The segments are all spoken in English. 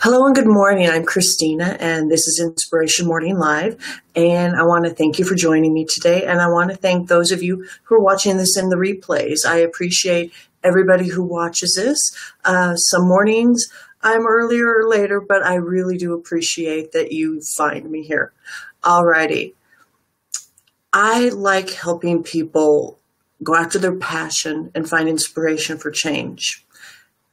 Hello and good morning. I'm Christina, and this is Inspiration Morning Live. And I want to thank you for joining me today. And I want to thank those of you who are watching this in the replays. I appreciate everybody who watches this. Some mornings I'm earlier or later, but I really do appreciate that you find me here. Alrighty. I like helping people go after their passion and find inspiration for change.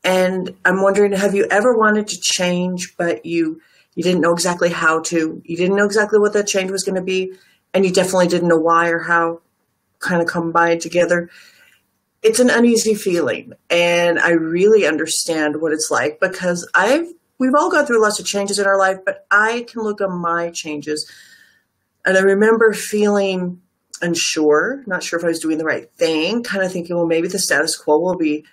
And I'm wondering, have you ever wanted to change, but you didn't know exactly how to? You didn't know exactly what that change was going to be, and you definitely didn't know why or how, kind of combined together. It's an uneasy feeling, and I really understand what it's like because we've all gone through lots of changes in our life, but I can look at my changes, and I remember feeling unsure, not sure if I was doing the right thing, kind of thinking, well, maybe the status quo will be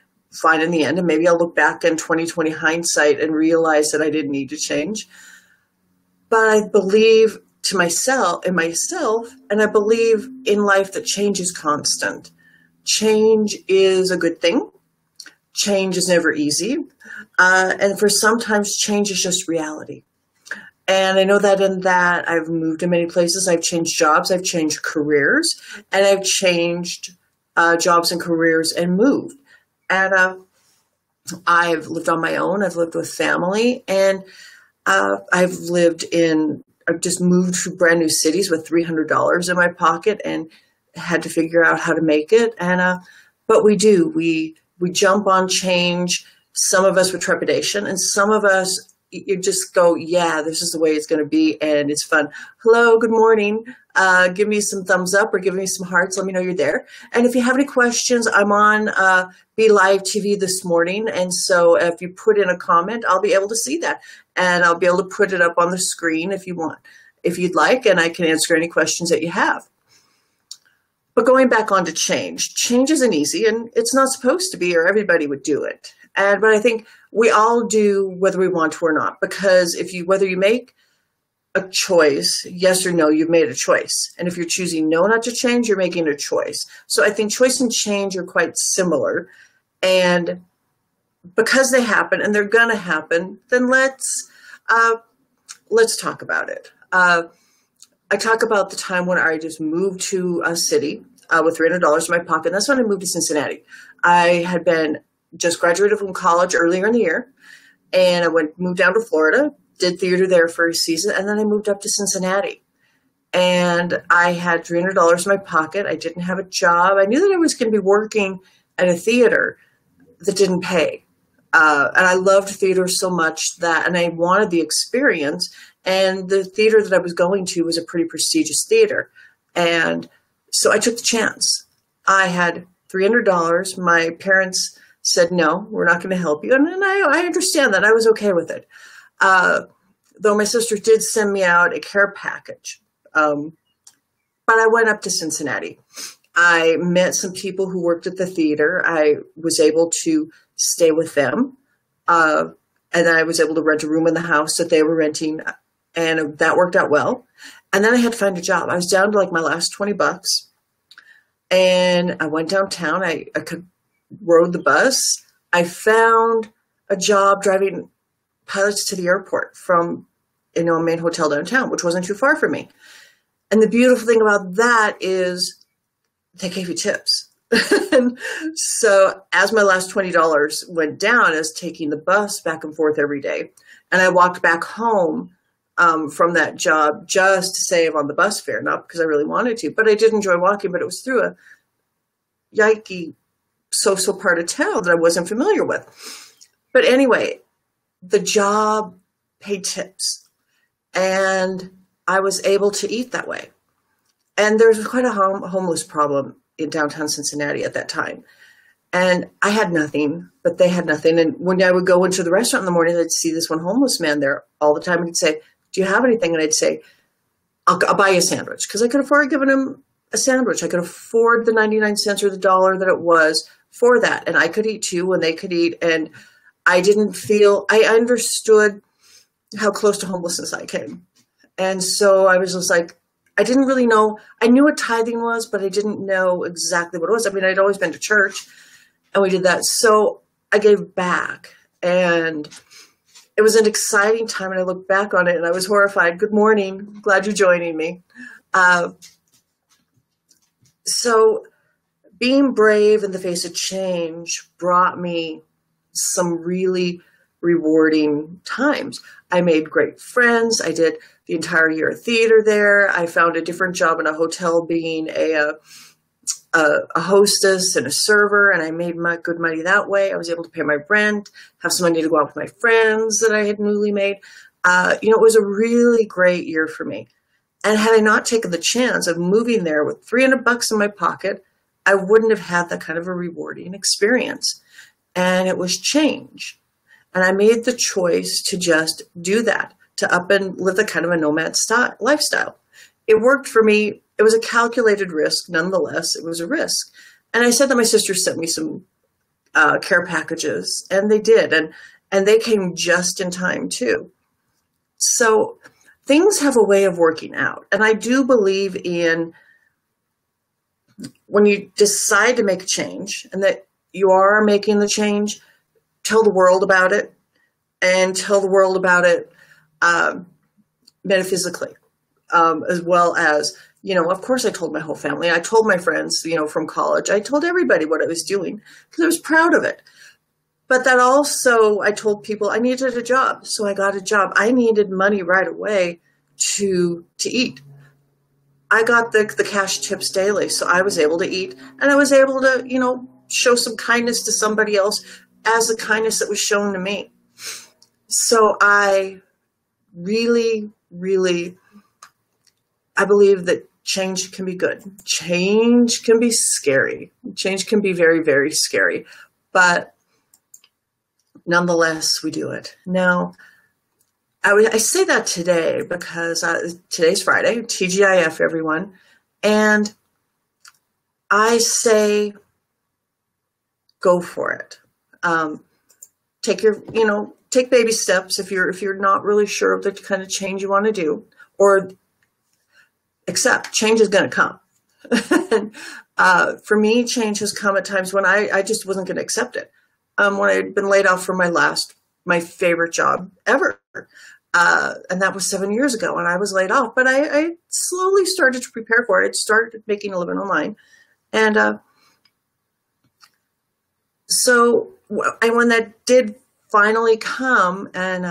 fine in the end, and maybe I'll look back in 2020 hindsight and realize that I didn't need to change. But I believe in myself, and I believe in life that change is constant. Change is a good thing. Change is never easy. And for sometimes change is just reality. And I know that in that I've moved to many places. I've changed jobs, I've changed careers, and I've changed jobs and careers and moved. And I've lived on my own. I've lived with family, and I've just moved to brand new cities with $300 in my pocket and had to figure out how to make it. And but we jump on change. Some of us with trepidation, and some of us you just go, yeah, this is the way it's going to be, and it's fun. Hello, good morning. Give me some thumbs up or give me some hearts. Let me know you're there. And if you have any questions, I'm on Be Live TV this morning. And so if you put in a comment, I'll be able to see that. And I'll be able to put it up on the screen if you'd like, and I can answer any questions that you have. But going back on to change isn't easy, and it's not supposed to be, or everybody would do it. But I think we all do whether we want to or not, because whether you make a choice, yes or no, you've made a choice. And if you're choosing no not to change, you're making a choice. So I think choice and change are quite similar. And because they happen and they're going to happen, then let's talk about it. I talk about the time when I just moved to a city with $300 in my pocket. And that's when I moved to Cincinnati. I had been just graduated from college earlier in the year, and I moved down to Florida, did theater there for a season, and then I moved up to Cincinnati. And I had $300 in my pocket. I didn't have a job. I knew that I was going to be working at a theater that didn't pay. And I loved theater so much and I wanted the experience. And the theater that I was going to was a pretty prestigious theater. And so I took the chance. I had $300. My parents said, no, we're not going to help you. And I understand that. I was okay with it. Though my sister did send me out a care package. But I went up to Cincinnati. I met some people who worked at the theater. I was able to stay with them. And I was able to rent a room in the house that they were renting. And that worked out well. And then I had to find a job. I was down to like my last $20. And I went downtown. I rode the bus. I found a job driving pilots to the airport from a main hotel downtown, which wasn't too far from me. And the beautiful thing about that is they gave you tips. And so as my last $20 went down, I was taking the bus back and forth every day. And I walked back home from that job just to save on the bus fare, not because I really wanted to, but I did enjoy walking, but it was through a yikey so part of town that I wasn't familiar with. But anyway, the job paid tips, and I was able to eat that way. And there's quite a homeless problem in downtown Cincinnati at that time. And I had nothing, but they had nothing. And when I would go into the restaurant in the morning, I'd see this one homeless man there all the time. And he'd say, do you have anything? And I'd say, I'll buy you a sandwich. Because I could afford giving him a sandwich. I could afford the 99 cents or the dollar that it was for that. And I could eat too, and they could eat. And I understood how close to homelessness I came. And so I was just like, I didn't really know. I knew what tithing was, but I didn't know exactly what it was. I mean, I'd always been to church, and we did that. So I gave back. And it was an exciting time, and I look back on it and I was horrified. Good morning. Glad you're joining me. So being brave in the face of change brought me some really rewarding times. I made great friends. I did the entire year of theater there. I found a different job in a hotel being a hostess and a server, and I made good money that way. I was able to pay my rent, have some money to go out with my friends that I had newly made. It was a really great year for me. And had I not taken the chance of moving there with $300 in my pocket, I wouldn't have had that kind of a rewarding experience. And it was change. And I made the choice to just do that, to up and live the kind of a nomad lifestyle. It worked for me. It was a calculated risk. Nonetheless, it was a risk. And I said that my sister sent me some care packages, and they did. And they came just in time, too. So things have a way of working out. And I do believe in when you decide to make a change and that you are making the change, tell the world about it, and tell the world about it metaphysically, as well as, of course I told my whole family. I told my friends, from college. I told everybody what I was doing because I was proud of it. But that also, I told people I needed a job. So I got a job. I needed money right away to eat. I got the cash tips daily, so I was able to eat, and I was able to, show some kindness to somebody else as the kindness that was shown to me. So I really, really, I believe that change can be good. Change can be scary. Change can be very, very scary, but nonetheless, we do it. Now, I say that today because today's Friday, TGIF, everyone. And I say, go for it. Take baby steps if you're not really sure of the kind of change you want to do, or accept change is going to come. For me, change has come at times when I just wasn't going to accept it. When I had been laid off from my favorite job ever. And that was 7 years ago, and I was laid off. But I slowly started to prepare for it. I started making a living online. And when that did finally come, and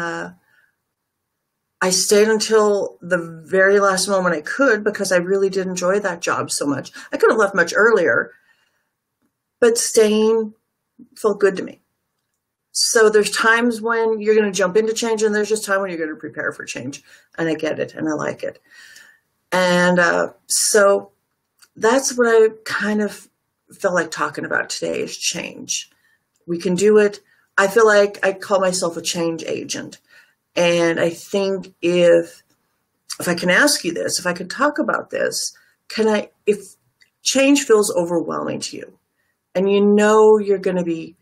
I stayed until the very last moment I could because I really did enjoy that job so much. I could have left much earlier, but staying felt good to me. So there's times when you're going to jump into change, and there's just time when you're going to prepare for change. And I get it, and I like it. And so that's what I kind of felt like talking about today is change. We can do it. I feel like I call myself a change agent. And I think if I can ask you this, if I can talk about this, if change feels overwhelming to you, and you're going to be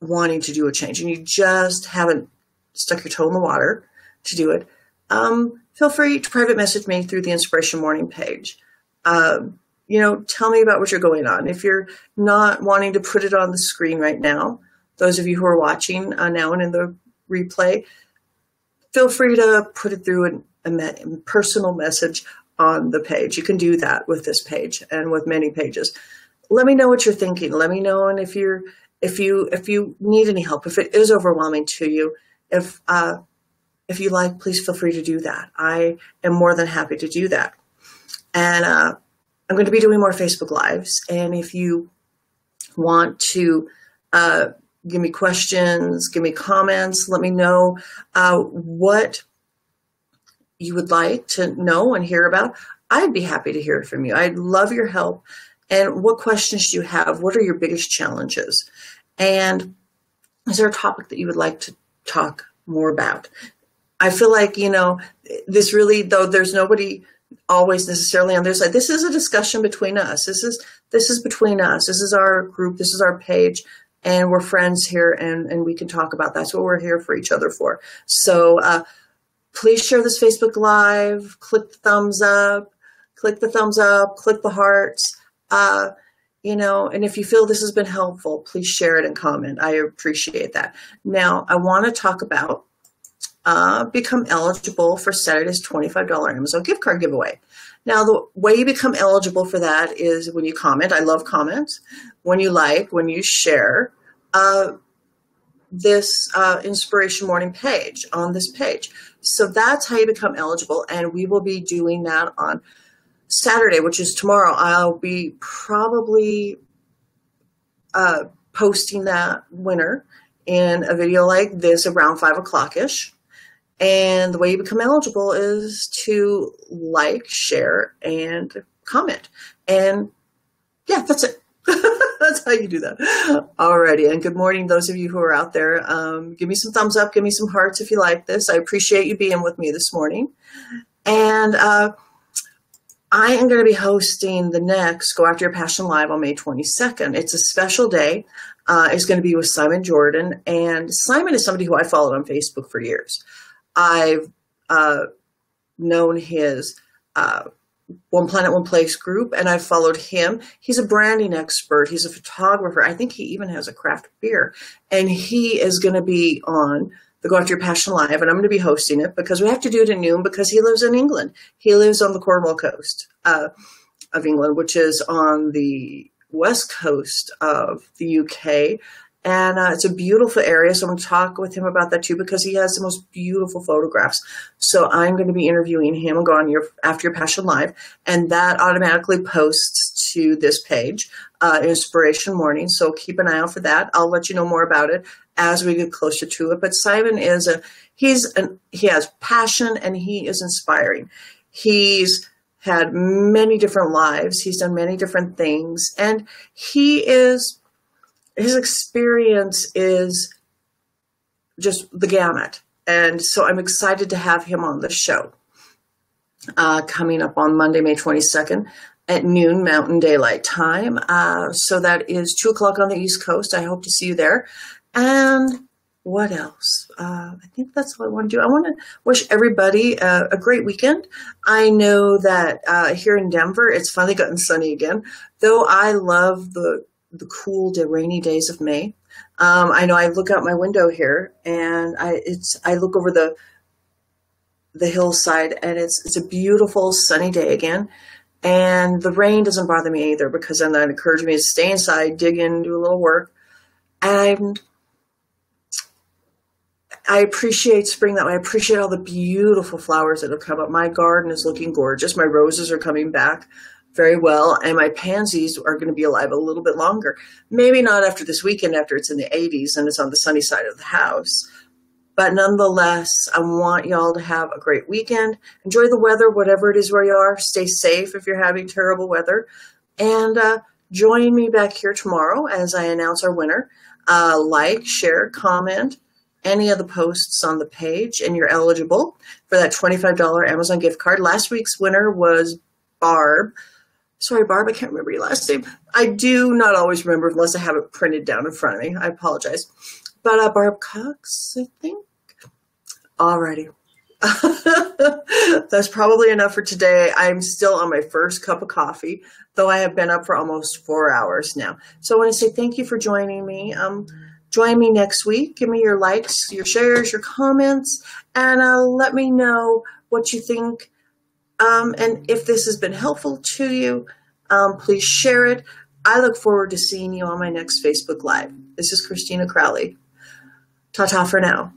wanting to do a change, and you just haven't stuck your toe in the water to do it, feel free to private message me through the Inspiration Morning page. Tell me about what you're going on. If you're not wanting to put it on the screen right now, those of you who are watching now and in the replay, feel free to put it through a personal message on the page. You can do that with this page and with many pages. Let me know what you're thinking. Let me know, and if you need any help, if it is overwhelming to you, if you like, please feel free to do that. I am more than happy to do that. And I'm going to be doing more Facebook Lives. And if you want to give me questions, give me comments, let me know what you would like to know and hear about. I'd be happy to hear from you. I'd love your help. And what questions do you have? What are your biggest challenges? And is there a topic that you would like to talk more about? I feel like, this really, though there's nobody always necessarily on their side, this is a discussion between us. This is between us. This is our group. This is our page. And we're friends here, and we can talk about that. That's what we're here for each other for. So please share this Facebook Live. Click the thumbs up. Click the hearts. And if you feel this has been helpful, please share it and comment. I appreciate that. Now, I want to talk about become eligible for Saturday's $25 Amazon gift card giveaway. Now, the way you become eligible for that is when you comment. I love comments. When you like, when you share this Inspiration Morning page on this page. So that's how you become eligible. And we will be doing that on Saturday, which is tomorrow. I'll be probably posting that winner in a video like this around 5 o'clock-ish. And the way you become eligible is to like, share, and comment. And yeah, that's it. That's how you do that. Alrighty, and good morning, those of you who are out there. Give me some thumbs up, give me some hearts if you like this. I appreciate you being with me this morning. And I am going to be hosting the next Go After Your Passion Live on May 22nd. It's a special day. It's going to be with Simon Jordan. And Simon is somebody who I followed on Facebook for years. I've known his One Planet, One Place group, and I've followed him. He's a branding expert. He's a photographer. I think he even has a craft beer. And he is going to be on the Go After Your Passion Live, and I'm going to be hosting it because we have to do it at noon because he lives in England. He lives on the Cornwall coast of England, which is on the west coast of the UK. And it's a beautiful area, so I'm going to talk with him about that too because he has the most beautiful photographs. So I'm going to be interviewing him and go on After Your Passion Live, and that automatically posts to this page, Inspiration Morning. So keep an eye out for that. I'll let you know more about it as we get closer to it. But Simon he has passion and he is inspiring. He's had many different lives. He's done many different things, and his experience is just the gamut. And so I'm excited to have him on the show coming up on Monday, May 22nd at noon Mountain Daylight Time. So that is 2 o'clock on the East Coast. I hope to see you there. And what else? I think that's all I want to do. I want to wish everybody a great weekend. I know that here in Denver, it's finally gotten sunny again, though I love the cool, rainy days of May. I know I look out my window here and I look over the hillside and it's a beautiful sunny day again. And the rain doesn't bother me either because then that encourages me to stay inside, dig in, do a little work. And I appreciate spring that way. I appreciate all the beautiful flowers that have come up. My garden is looking gorgeous. My roses are coming back very well, and my pansies are going to be alive a little bit longer. Maybe not after this weekend, after it's in the 80s and it's on the sunny side of the house. But nonetheless, I want y'all to have a great weekend. Enjoy the weather, whatever it is where you are. Stay safe if you're having terrible weather. And join me back here tomorrow as I announce our winner. Like, share, comment any of the posts on the page, and you're eligible for that $25 Amazon gift card. Last week's winner was Barb. Sorry, Barb, I can't remember your last name. I do not always remember unless I have it printed down in front of me. I apologize. But Barb Cox, I think. Alrighty. That's probably enough for today. I'm still on my first cup of coffee, though I have been up for almost 4 hours now. So I want to say thank you for joining me. Join me next week. Give me your likes, your shares, your comments, and let me know what you think. And if this has been helpful to you, please share it. I look forward to seeing you on my next Facebook Live. This is Christina Crowley. Ta-ta for now.